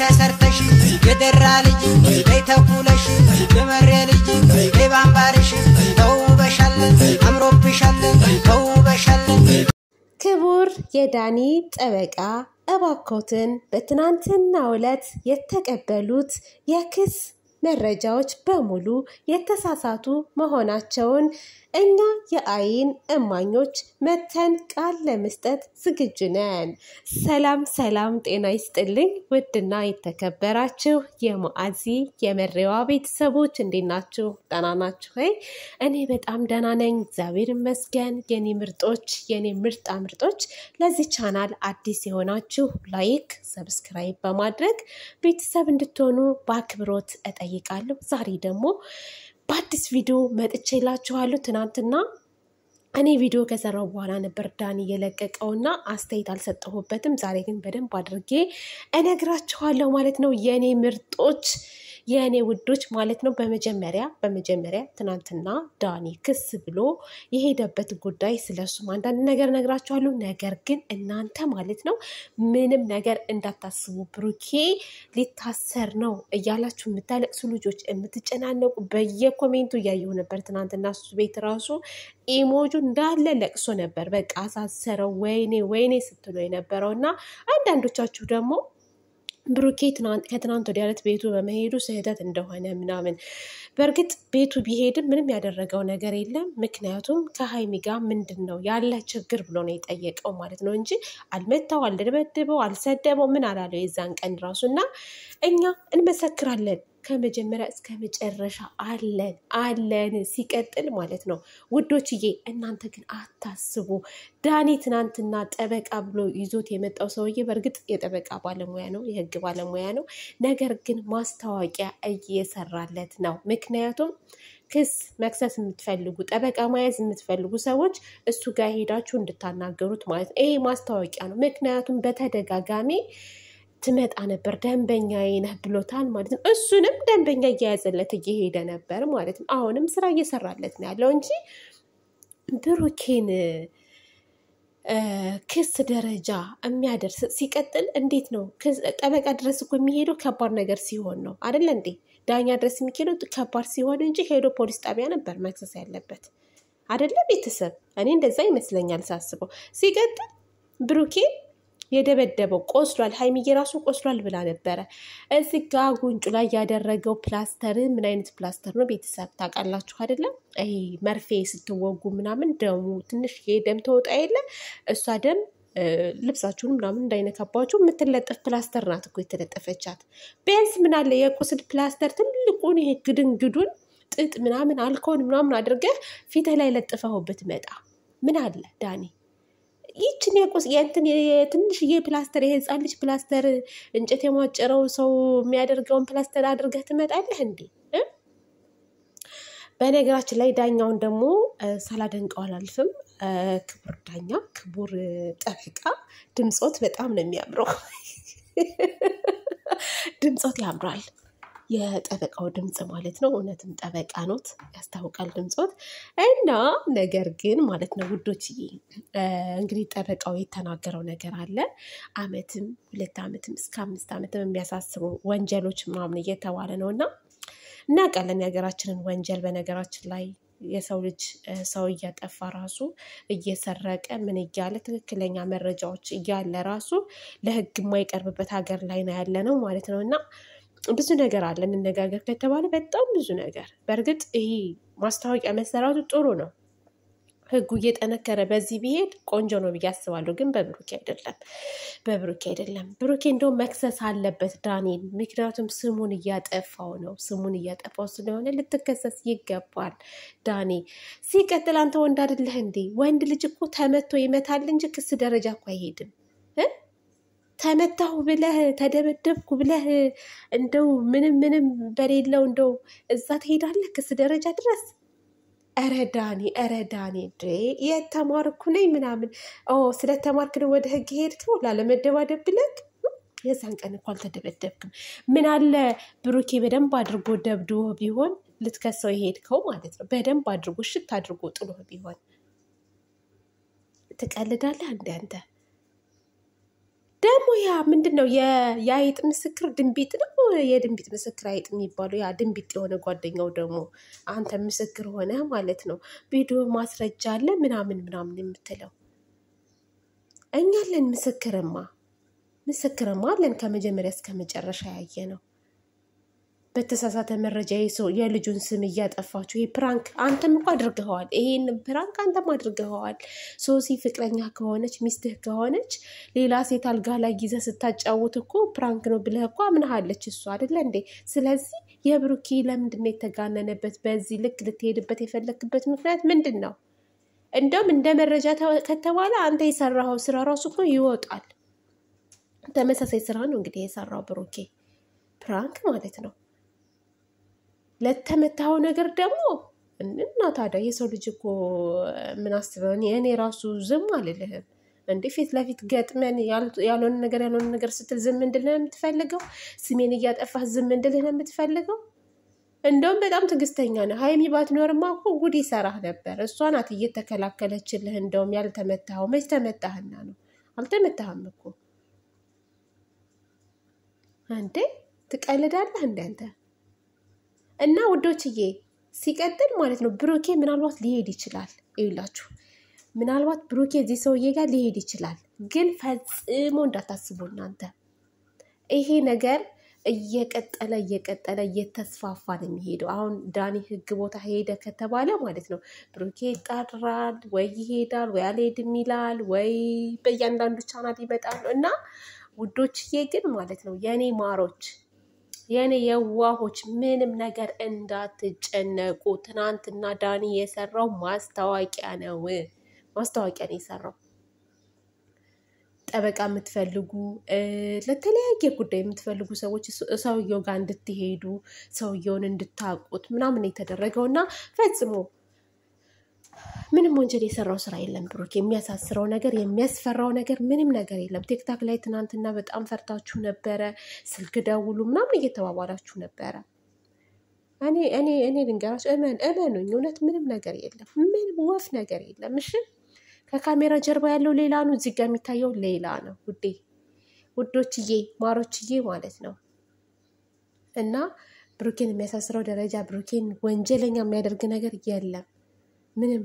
ተሰርተሽ የደራ ልጅ በይተኩለሽ የመሬ ልጅ በባምባርሽ ተውበሻለን አምሮብሻለን ተውበሻለን ክቡር የዳኒ ጠበቃ እባኮትን በትናንትናው ዕለት የተቀበሉት የክስ መረጃዎች በሙሉ የተሳሳቱ መሆናቸውን እኛ የአይን እማኞች መተን ቃል ለመስጠት ዝግጁ ነን። ሰላም ሰላም ጤና ይስጥልኝ ውድና የተከበራችሁ የሙአዚ የመሬዋ ቤተሰቦች እንዴት ናችሁ? ደህና ናችሁ ወይ? እኔ በጣም ደህና ነኝ እግዚአብሔር ይመስገን። የኔ ምርጦች የኔ ምርጦች ለዚህ ቻናል አዲስ የሆናችሁ ላይክ ሰብስክራይብ በማድረግ ቤተሰብ እንድትሆኑ በአክብሮት እጠይቃለሁ። ዛሬ ደግሞ በአዲስ ቪዲዮ መጥቼላችኋለሁ። ትናንትና እኔ ቪዲዮ ከሰራው በኋላ ነበር ዳኒ የለቀቀውና አስተያየት አልሰጠሁበትም። ዛሬ ግን በደንብ አድርጌ እነግራችኋለሁ ማለት ነው የኔ ምርጦች የኔ ውዶች ማለት ነው። በመጀመሪያ ትናንትና ዳኒ ክስ ብሎ የሄደበት ጉዳይ ስለሱ አንዳንድ ነገር ነግራችኋለሁ። ነገር ግን እናንተ ማለት ነው ምንም ነገር እንዳታስቡ ብሩኬ ሊታሰር ነው እያላችሁ የምታለቅሱ ልጆች የምትጨናነቁ በየኮሜንቱ እያየሁ ነበር። ትናንትና እሱ ቤት ራሱ ኢሞጁ እንዳለ ለቅሶ ነበር። በቃ አሳሰረው ወይኔ ስትሉ የነበረውና አንዳንዶቻችሁ ደግሞ ብሩኬ ከትናንት ወዲያ ዕለት ቤቱ በመሄዱ ስህተት እንደሆነ ምናምን። በእርግጥ ቤቱ ቢሄድም ምንም ያደረገው ነገር የለም። ምክንያቱም ከሀይሚ ጋር ምንድን ነው ያለ ችግር ብሎ ነው የጠየቀው ማለት ነው እንጂ አልመታው፣ አልደበደበው፣ አልሰደበው ምን አላለው የዛን ቀን ራሱና እኛ እንመሰክራለን ከመጀመሪያ እስከ መጨረሻ አለን ሲቀጥል ማለት ነው ውዶችዬ። እናንተ ግን አታስቡ። ዳኒ ትናንትና ጠበቃ ብሎ ይዞት የመጣው ሰውዬ በእርግጥ የጠበቃ ባለሙያ ነው፣ የህግ ባለሙያ ነው። ነገር ግን ማስታወቂያ እየሰራለት ነው። ምክንያቱም ክስ መክሰስ የምትፈልጉ ጠበቃ መያዝ የምትፈልጉ ሰዎች እሱ ጋር ሄዳችሁ እንድታናገሩት ማለት ነው። ይሄ ማስታወቂያ ነው። ምክንያቱም በተደጋጋሚ ትመጣ ነበር ደንበኛዬ ነህ ብሎታል ማለት ነው። እሱንም ደንበኛ እየያዘለት እየሄደ ነበር ማለት ነው። አሁንም ስራ እየሰራለት ነው ያለው እንጂ ብሩኬን ክስ ደረጃ የሚያደርስ ሲቀጥል እንዴት ነው ጠበቃ ድረስ እኮ የሚሄደው ከባድ ነገር ሲሆን ነው አይደለ እንዴ? ዳኛ ድረስ የሚሄደው ከባድ ሲሆን እንጂ ሄዶ ፖሊስ ጣቢያ ነበር መክሰስ ያለበት አይደለ? ቤተሰብ እኔ እንደዛ ይመስለኛል ሳስበው። ሲቀጥል ብሩኬ የደበደበው ቆስሏል፣ ሀይሚዬ ራሱ ቆስሏል ብላ ነበረ። እዚህ ጋ ጉንጩ ላይ ያደረገው ፕላስተር ምን አይነት ፕላስተር ነው ቤተሰብ ታውቃላችሁ አይደለም? ይሄ መርፌ ስትወጉ ምናምን ደሙ ትንሽ ደም ተወጣ የለ እሷ ደም ልብሳችሁን ምናምን እንዳይነካባችሁ የምትለጠፍ ፕላስተር ናት እኮ የተለጠፈቻት። ቢያንስ ምን አለ የቁስል ፕላስተር ትልቁን ይሄ ግድንግዱን ጥጥ ምናምን አልኮን ምናምን አድርገህ ፊትህ ላይ ለጥፈው ብትመጣ ምን አለ ዳኒ? ይችን የትንሽዬ ፕላስተር የህፃን ልጅ ፕላስተር እንጨት የሟጨረው ሰው የሚያደርገውን ፕላስተር አድርገህ ትመጣለህ እንዴ? በነገራችን ላይ ዳኛውን ደግሞ ሳላደንቀው አላልፍም። ክቡር ዳኛ፣ ክቡር ጠበቃ፣ ድምፆት በጣም ነው የሚያምረው። ድምፆት ያምራል። የጠበቃው ድምጽ ማለት ነው። እውነትም ጠበቃ ኖት ያስታውቃል ድምጾት እና ነገር ግን ማለት ነው ውዶችዬ እንግዲህ ጠበቃው የተናገረው ነገር አለ። አመትም 2 አመትም እስከ 5 አመትም የሚያሳስቡ ወንጀሎች ምናምን እየተባለ ነውና እናውቃለን የሀገራችንን ወንጀል። በነገራችን ላይ የሰው ልጅ ሰው እያጠፋ ራሱ እየሰረቀ ምን እያለ ትክክለኛ መረጃዎች እያለ ራሱ ለህግ የማይቀርብበት ሀገር ላይ ነው ያለ ነው ማለት ነውና ብዙ ነገር አለ። እንነጋገር ከተባለ በጣም ብዙ ነገር። በእርግጥ ይሄ ማስታወቂያ መሰራቱ ጥሩ ነው። ህጉ እየጠነከረ በዚህ ቢሄድ ቆንጆ ነው ብዬ አስባለሁ። ግን በብሩኬ አይደለም። ብሩኬ እንደው መክሰስ አለበት ዳኒን። ምክንያቱም ስሙን እያጠፋው ነው። ስሙን እያጠፋው ስለሆነ ልትከሰስ ይገባል ዳኒ። ሲቀጥል አንተ ወንድ አይደለህ እንዴ? ወንድ ልጅ እኮ ተመቶ ይመታል እንጂ ክስ ደረጃ እኮ አይሄድም። ተመታሁ ብለህ ተደበደብኩ ብለህ እንደው ምንም በሌለው እንደው እዛ ትሄዳለህ ክስ ደረጃ ድረስ? ኧረ ዳኒ እንዴ የተማርኩ ነኝ ምናምን ስለተማርክ ነው ወደ ህግ ሄድከው ላለመደባደብ ብለህ? የዛን ቀን እኮ አልተደበደብክም። ምን አለ ብሩኬ በደንብ አድርጎ ደብድቦ ቢሆን ልትከሰው የሄድከው ማለት ነው። በደንብ አድርጎ ሽት አድርጎ ጥሎ ቢሆን። ትቀልዳለህ እንደ አንተ ደግሞ ያ ምንድነው የአይጥ ምስክር ድንቢጥ ነው የድንቢጥ ምስክር አይጥ የሚባለው ያ ድንቢጥ የሆነ ጓደኛው ደግሞ አንተ ምስክር ሆነ ማለት ነው ቪዲዮ ማስረጃ አለ ምናምን የምትለው እኛ አለን ምስክርማ አለን ከመጀመሪያ እስከ መጨረሻ ያየ ነው በተሳሳተ መረጃ የልጁን ስም እያጠፋችሁ ይሄ ፕራንክ አንተም እኮ አድርገዋል ይሄን ፕራንክ አንተም አድርገዋል ሶሲ ፍቅረኛ ከሆነች ሚስትህ ከሆነች ሌላ ሴት አልጋ ላይ ይዘህ ስታጫውት እኮ ፕራንክ ነው ብለህ እኮ አምናለች እሱ አይደለ እንዴ ስለዚህ የብሩኬ ለምንድነው የተጋነነበት በዚህ ልክ ልትሄድበት የፈለክበት ምክንያት ምንድነው እንደውም እንደ መረጃ ከተባለ አንተ የሰራው ስራ ራሱ እኮ ይወጣል ተመሳሳይ ስራ ነው እንግዲህ የሰራው ብሩኬ ፕራንክ ማለት ነው ለተመታው ነገር ደግሞ እና ታዲያ የሰው ልጅ እኮ ምን አስበው እኔ ራሱ ዝም አልልህም እንዴ ፊት ለፊት ገጥመን ያልሆነ ነገር ስትል ዝም እንድልህ የምትፈልገው ስሜን እያጠፋህ ዝም እንድልህ የምትፈልገው እንደውም በጣም ትግስተኛ ነህ ሃይሚ ባትኖርማ እኮ ጉድ ይሰራህ ነበር እሷ ናት እየተከላከለችልህ እንደውም ያልተመታው መች ተመታህና ነው አልተመታህም እኮ አንተ ትቀልዳለህ እንዴ እና ውዶችዬ ሲቀጥል ማለት ነው ብሩኬ ምናልባት ሊሄድ ይችላል ይላችሁ ምናልባት ብሩኬ እዚህ ሰውዬ ጋር ሊሄድ ይችላል ግን ፈጽሞ እንዳታስቡ እናንተ ይሄ ነገር እየቀጠለ እየተስፋፋ ነው የሚሄደው አሁን ዳኒ ህግ ቦታ ሄደ ከተባለ ማለት ነው ብሩኬ ይጣራል ወይ ይሄዳል ወይ አልሄድም ይላል ወይ በእያንዳንዱ ቻናል ይመጣል እና ውዶችዬ ግን ማለት ነው የኔ ማሮች የኔ የዋሆች ምንም ነገር እንዳትጨነቁ ትናንትና ዳኒ የሰራው ማስታወቂያ ነው የሰራው ጠበቃ የምትፈልጉ ለተለያየ ጉዳይ የምትፈልጉ ሰዎች ሰውየው ጋር እንድትሄዱ ሰውየውን እንድታቁት ምናምን የተደረገውና ፈጽሞ ምንም ወንጀል የሰራው ስራ የለም ብሩክ የሚያሳስረው ነገር የሚያስፈራው ነገር ምንም ነገር የለም ቲክታክ ላይ ትናንትና በጣም ፈርታችሁ ነበረ ስልክ ደውሉ ምናምን እየተባባላችሁ ነበረ እኔ ልንገራችሁ እመኑኝ እውነት ምንም ነገር የለም ምንም ወፍ ነገር የለም እሺ ከካሜራ ጀርባ ያለው ሌላ ነው እዚህ ጋር የሚታየው ሌላ ነው ውዶችዬ ማሮችዬ ማለት ነው እና ብሩኬን የሚያሳስረው ደረጃ ብሩኬን ወንጀለኛ የሚያደርግ ነገር የለም ምንም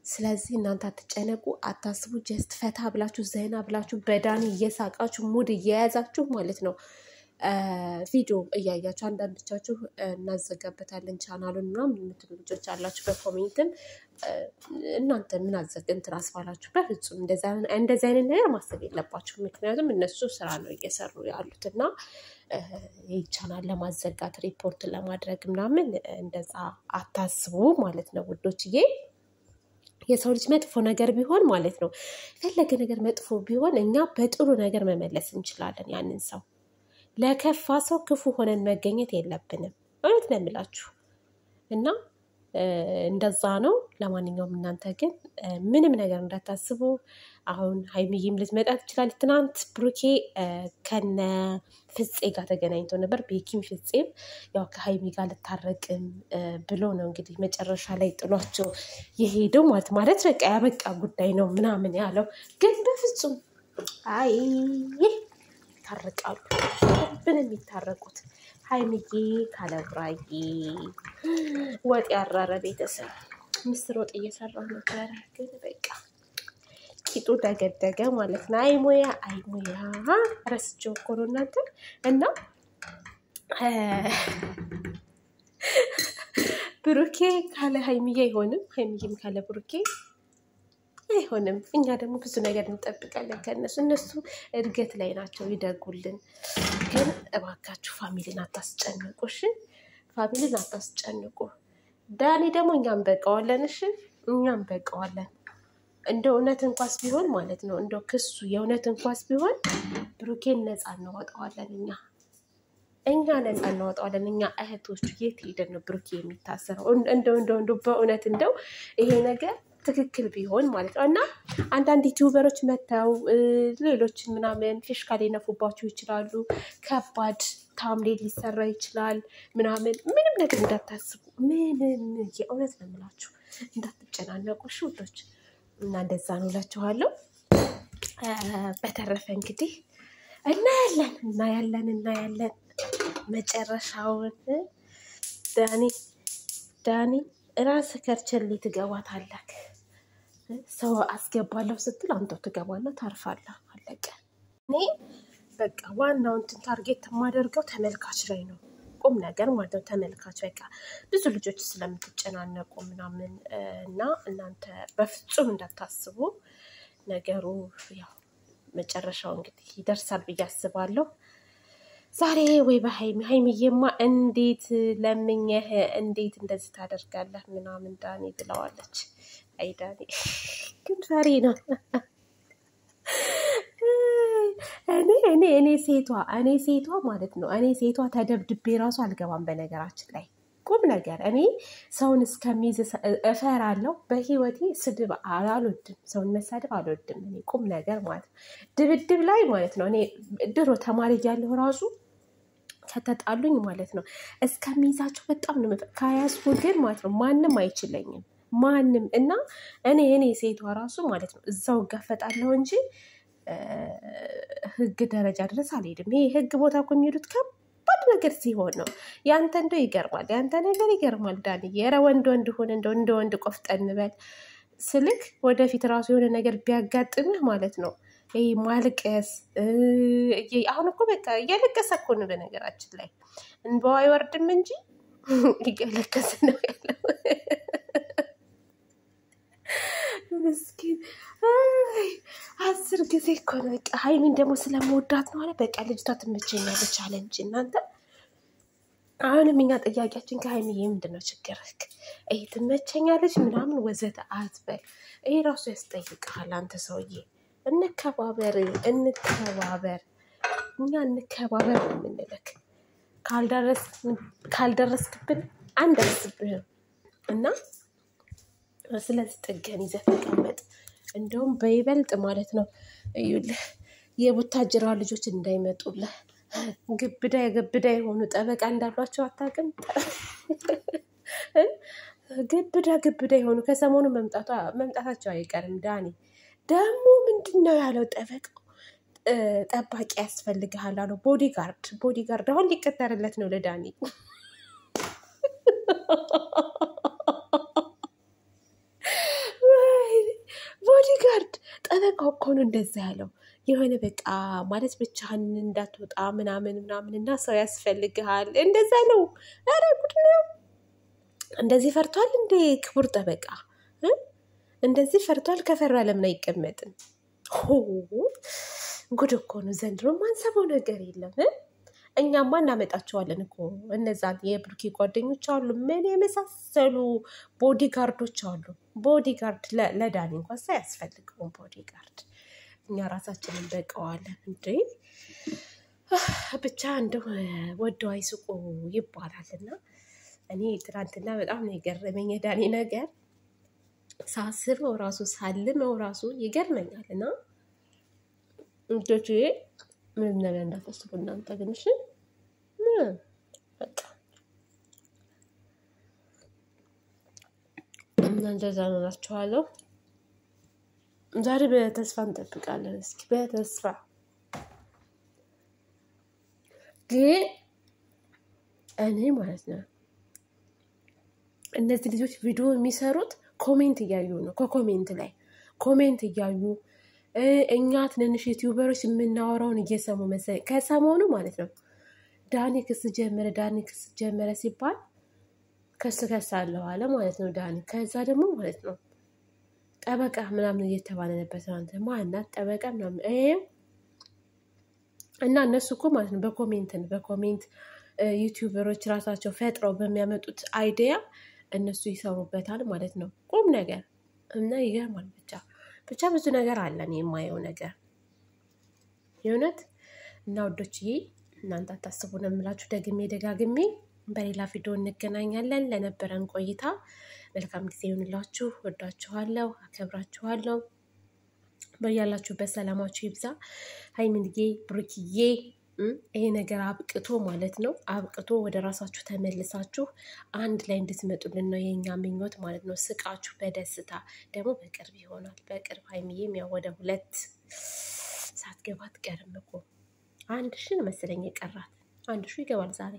ስለዚህ እናንተ አትጨነቁ አታስቡ ጀስት ፈታ ብላችሁ ዘና ብላችሁ በዳኒ እየሳቃችሁ ሙድ እየያዛችሁ ማለት ነው ቪዲዮ እያያችሁ አንዳንዶቻችሁ እናዘጋበታለን ቻናሉን ምናምን የምትሉ ልጆች አላችሁ በኮሜንትም እናንተ ምን እንትን አስባላችሁ በፍጹም እንደዛ አይነት ነገር ማሰብ የለባችሁ ምክንያቱም እነሱ ስራ ነው እየሰሩ ያሉትና ይህ ቻናል ለማዘጋት ሪፖርት ለማድረግ ምናምን እንደዛ አታስቡ ማለት ነው ውዶችዬ የሰው ልጅ መጥፎ ነገር ቢሆን ማለት ነው ፈለገ ነገር መጥፎ ቢሆን እኛ በጥሩ ነገር መመለስ እንችላለን ያንን ሰው ለከፋ ሰው ክፉ ሆነን መገኘት የለብንም ማለት ነው የምላችሁ እና እንደዛ ነው ለማንኛውም እናንተ ግን ምንም ነገር እንዳታስቡ አሁን ሃይሚዬም ልትመጣ ትችላለች ትናንት ብሩኬ ከነ ፍፄ ጋር ተገናኝቶ ነበር ቤኪም ፍፄም ያው ከሃይሚ ጋር ልታረቅም ብሎ ነው እንግዲህ መጨረሻ ላይ ጥሏቸው የሄደው ማለት በቃ ያበቃ ጉዳይ ነው ምናምን ያለው ግን በፍጹም አይ ታረቃሉ ምን የሚታረቁት ሃይሚዬ ካለብራዬ ወጥ ያራረ ቤተሰብ ምስር ወጥ እየሰራሁ ነበር ግን በቃ ቂጡ ደገደገ ማለት ነው አይሞያ ረስቼው እኮ ነው እናንተ እና ብሩኬ ካለ ሃይሚዬ አይሆንም ሃይሚዬም ካለ ብሩኬ አይሆንም እኛ ደግሞ ብዙ ነገር እንጠብቃለን ከነሱ እድገት ላይ ናቸው ይደጉልን ግን እባካችሁ ፋሚሊን አታስጨንቁ እሺ ፋሚሊን አታስጨንቁ ዳኒ ደግሞ እኛም በቃዋለን እሺ እኛም በቃዋለን እንደው እውነት እንኳን ቢሆን ማለት ነው እንደው ክሱ የእውነት እንኳን ቢሆን ብሩኬን ነፃ እናወጣዋለን እኛ ነፃ እናወጣዋለን እኛ እህቶቹ የት ሄደን ነው ብሩኬ የሚታሰረው እንደው በእውነት እንደው ይሄ ነገር ትክክል ቢሆን ማለት ነው እና አንዳንድ ዩቲዩበሮች መተው ሌሎች ምናምን ፊሽካ ሊነፉባችሁ ይችላሉ ከባድ ታምሌል ሊሰራ ይችላል ምናምን ምንም ነገር እንዳታስቡ ምንም የእውነት ነው የምላችሁ እንዳትጨናነቁ ውዶች እና እንደዛ ነው እላችኋለሁ በተረፈ እንግዲህ እናያለን መጨረሻውን። ዳኒ ራስ ከርቸሌ ትገባታለህ። ሰው አስገባለሁ ስትል አንተው ትገባና ታርፋለህ። አለቀ። እኔ በቃ ዋናው እንትን ታርጌት የማደርገው ተመልካች ላይ ነው። ቁም ነገር ማለት ነው። ተመልካች በቃ ብዙ ልጆች ስለምትጨናነቁ ምናምን እና እናንተ በፍጹም እንዳታስቡ። ነገሩ ያው መጨረሻው እንግዲህ ይደርሳል ብዬ አስባለሁ። ዛሬ ወይ በሀይሚዬማ እንዴት ለምኜህ እንዴት እንደዚህ ታደርጋለህ ምናምን ዳኒ ትለዋለች። አይ ዳኒ ግን ፈሪ ነው። እኔ ሴቷ ማለት ነው። እኔ ሴቷ ተደብድቤ ራሱ አልገባም። በነገራችን ላይ ቁም ነገር እኔ ሰውን እስከሚይዝ እፈራለሁ። በህይወቴ ስድብ አልወድም። ሰውን መሳደብ አልወድም። እኔ ቁም ነገር ማለት ነው። ድብድብ ላይ ማለት ነው። እኔ ድሮ ተማሪ እያለሁ ራሱ ከተጣሉኝ ማለት ነው እስከሚይዛቸው በጣም ነው ከያዝኩ ግን ማለት ነው ማንም አይችለኝም። ማንም እና እኔ ሴቷ ራሱ ማለት ነው እዛው እጋፈጣለሁ እንጂ ህግ ደረጃ ድረስ አልሄድም። ይሄ ህግ ቦታ እኮ የሚሄዱት ከባድ ነገር ሲሆን ነው። ያንተ እንደው ይገርማል። ያንተ ነገር ይገርማል ዳንዬ። ኧረ ወንድ ሆነ እንደው እንደ ወንድ ቆፍጠን በል ስልክ ወደፊት ራሱ የሆነ ነገር ቢያጋጥምህ ማለት ነው ይሄ ማልቀስ አሁን እኮ በቃ እያለቀሰ እኮ ነው። በነገራችን ላይ እንባው አይወርድም እንጂ እያለቀሰ ነው ያለው። ምስኪን 10 ጊዜ እኮ ነው። በቃ ሀይሚን ደግሞ ስለምወዳት ነው አለ በቃ ልጅቷ ትመቸኛለች አለ እንጂ እናንተ። አሁንም እኛ ጥያቄያችን ከሀይሚዬ ምንድን ነው ችግርህ? ይሄ ትመቸኛለች ምናምን ወዘተ አትበል። ይሄ ራሱ ያስጠይቅሃል አንተ ሰውዬ። እንከባበር እኛ እንከባበር ነው የምንልክ። ካልደረስክብን አንደርስብህም እና ስለዚህ ጥገን ይዘህ ተቀመጥ። እንደውም በይበልጥ ማለት ነው እዩልህ የቡታጅራ ልጆች እንዳይመጡልህ ግብዳ የሆኑ ጠበቃ እንዳሏቸው አታውቅም? ግብዳ የሆኑ ከሰሞኑ መምጣታቸው አይቀርም። ዳኒ ደግሞ ምንድን ነው ያለው? ጠባቂ ያስፈልግሃል አለው። ቦዲጋርድ አሁን ሊቀጠርለት ነው ለዳኒ። ቦዲጋርድ ጠበቃው እኮ ነው እንደዛ ያለው። የሆነ በቃ ማለት ብቻህን እንዳትወጣ ምናምን እና ሰው ያስፈልግሃል እንደዛ ነው። ኧረ ጉድ ነው። እንደዚህ ፈርቷል እንዴ ክቡር ጠበቃ? እንደዚህ ፈርቷል? ከፈራ ለምን አይቀመጥም? ጉድ እኮ ነው ዘንድሮ። ማንሰበው ነገር የለም። እኛማ እናመጣቸዋለን እኮ እነዛን የብሩኬ ጓደኞች አሉ። ምን የመሳሰሉ ቦዲጋርዶች አሉ። ቦዲጋርድ ለዳኒ እንኳን ሳያስፈልገውም ቦዲጋርድ እኛ ራሳችንን በቀዋለን እንዴ። ብቻ እንደው ወደው አይስቁ ይባላልና እኔ ትናንትና በጣም ነው የገረመኝ የዳኒ ነገር። ሳስበው ራሱ ሳልመው ራሱ ይገርመኛል። እና እንጆቼ ምንም ነገር እንዳታስቡ እናንተ ግን እሺ። በቃ እንደዛ ነው እላችኋለሁ። ዛሬ በተስፋ እንጠብቃለን። እስኪ በተስፋ ግን እኔ ማለት ነው እነዚህ ልጆች ቪዲዮ የሚሰሩት ኮሜንት እያዩ ነው። ከኮሜንት ላይ ኮሜንት እያዩ እኛ ትንንሽ ዩቲዩበሮች የምናወራውን እየሰሙ መሰለኝ። ከሰሞኑ ማለት ነው ዳኒ ክስ ጀመረ ሲባል ከሳለሁ አለ ማለት ነው ዳኒ። ከዛ ደግሞ ማለት ነው ጠበቃ ምናምን እየተባለ ነበር ትናንት። ማናት ጠበቃ ምናምን እና እነሱ እኮ ማለት ነው በኮሜንት ዩቲዩበሮች ራሳቸው ፈጥረው በሚያመጡት አይዲያ እነሱ ይሰሩበታል ማለት ነው። ቁም ነገር እና ይገርማል። ብቻ ብዙ ነገር አለን የማየው ነገር የእውነት እና ወዶችዬ እናንተ አታስቡ ነው የምላችሁ። ደጋግሜ በሌላ ቪዲዮ እንገናኛለን። ለነበረን ቆይታ መልካም ጊዜ ይሁንላችሁ። ወዳችኋለሁ፣ አከብራችኋለሁ። በያላችሁበት ሰላማችሁ ይብዛ። ሀይሚዬ ብሩክዬ ይሄ ነገር አብቅቶ ማለት ነው አብቅቶ ወደ ራሳችሁ ተመልሳችሁ አንድ ላይ እንድትመጡልን ነው የኛ ምኞት ማለት ነው። ስቃችሁ በደስታ ደግሞ በቅርብ ይሆናል። በቅርብ ሀይሚዬም ያው ወደ 2 ሳትገባ አትቀርም እኮ 1000 መሰለኝ የቀራት 1000 ይገባል ዛሬ።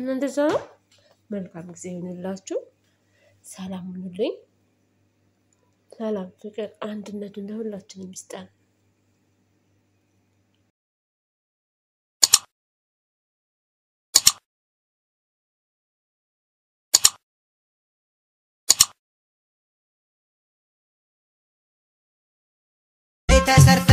እንደዛ ነው። መልካም ጊዜ ይሁንላችሁ። ሰላም ሁኑልኝ። ሰላም፣ ፍቅር፣ አንድነት ለሁላችንም ይስጠን። ተሰርታ